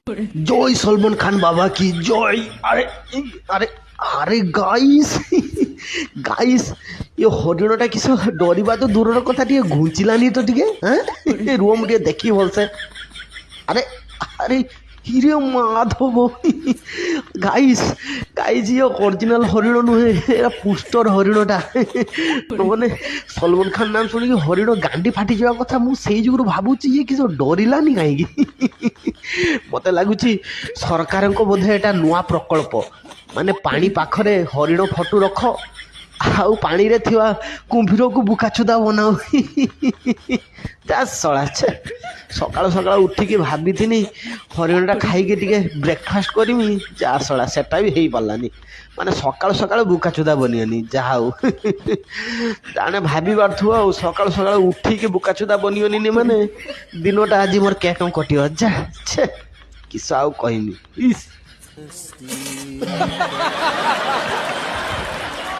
জয় সলমান খান বাবা কি জয়। আরে আরে আরে গাইস গাইস ଏ ହରିଣଟା କିସ ଡରିବା ତ ଦୂରର କଥା ଟିକେ ଘୁଞ୍ଚିଲାନି ତ ଟିକେ ରୁହ ମୁଁ ଟିକେ ଦେଖିବି ଭଲସେ। ଆରେ ଆରେ ହିରେ ମାଧବ ଗାଇସ୍ ଗାଇସ୍ ଇଏ ଅରିଜିନାଲ ହରିଣ ନୁହେଁ, ଏରା ପୁଷ୍ଟର ହରିଣଟା। ମାନେ ସଲମାନ ଖାନ ନାମ ଶୁଣିକି ହରିଣ ଗାଣ୍ଡି ଫାଟିଯିବା କଥା। ମୁଁ ସେଇ ଯୁଗରୁ ଭାବୁଛି ଇଏ କିସ ଡରିଲାନି କାହିଁକି। ମତେ ଲାଗୁଛି ସରକାରଙ୍କ ବୋଧେ ଏଟା ନୂଆ ପ୍ରକଳ୍ପ, ମାନେ ପାଣି ପାଖରେ ହରିଣ ଫଟୋ ରଖ ଆଉ ପାଣିରେ ଥିବା କୁମ୍ଭୀରକୁ ବୁକାଚୁଦା ବନାଉ। ଯା ଶଳା ଛେ, ସକାଳୁ ସକାଳୁ ଉଠିକି ଭାବିଥିନି ହରିଣଟା ଖାଇକି ଟିକେ ବ୍ରେକଫାଷ୍ଟ କରିମି, ଯା ଶଳା ସେଟା ବି ହେଇପାରିଲାନି। ମାନେ ସକାଳୁ ସକାଳୁ ବୁକାଚୁଦା ବନିବନି। ଯାହା ହଉ ଜାଣେ ଭାବି ପାରୁଥିବ ଆଉ, ସକାଳୁ ସକାଳୁ ଉଠିକି ବୁକାଚୁଦା ବନିବନି ମାନେ ଦିନଟା ଆଜି ମୋର କେଁ କଟିବ। ଯା ଛେ କିସ ଆଉ କହିମି।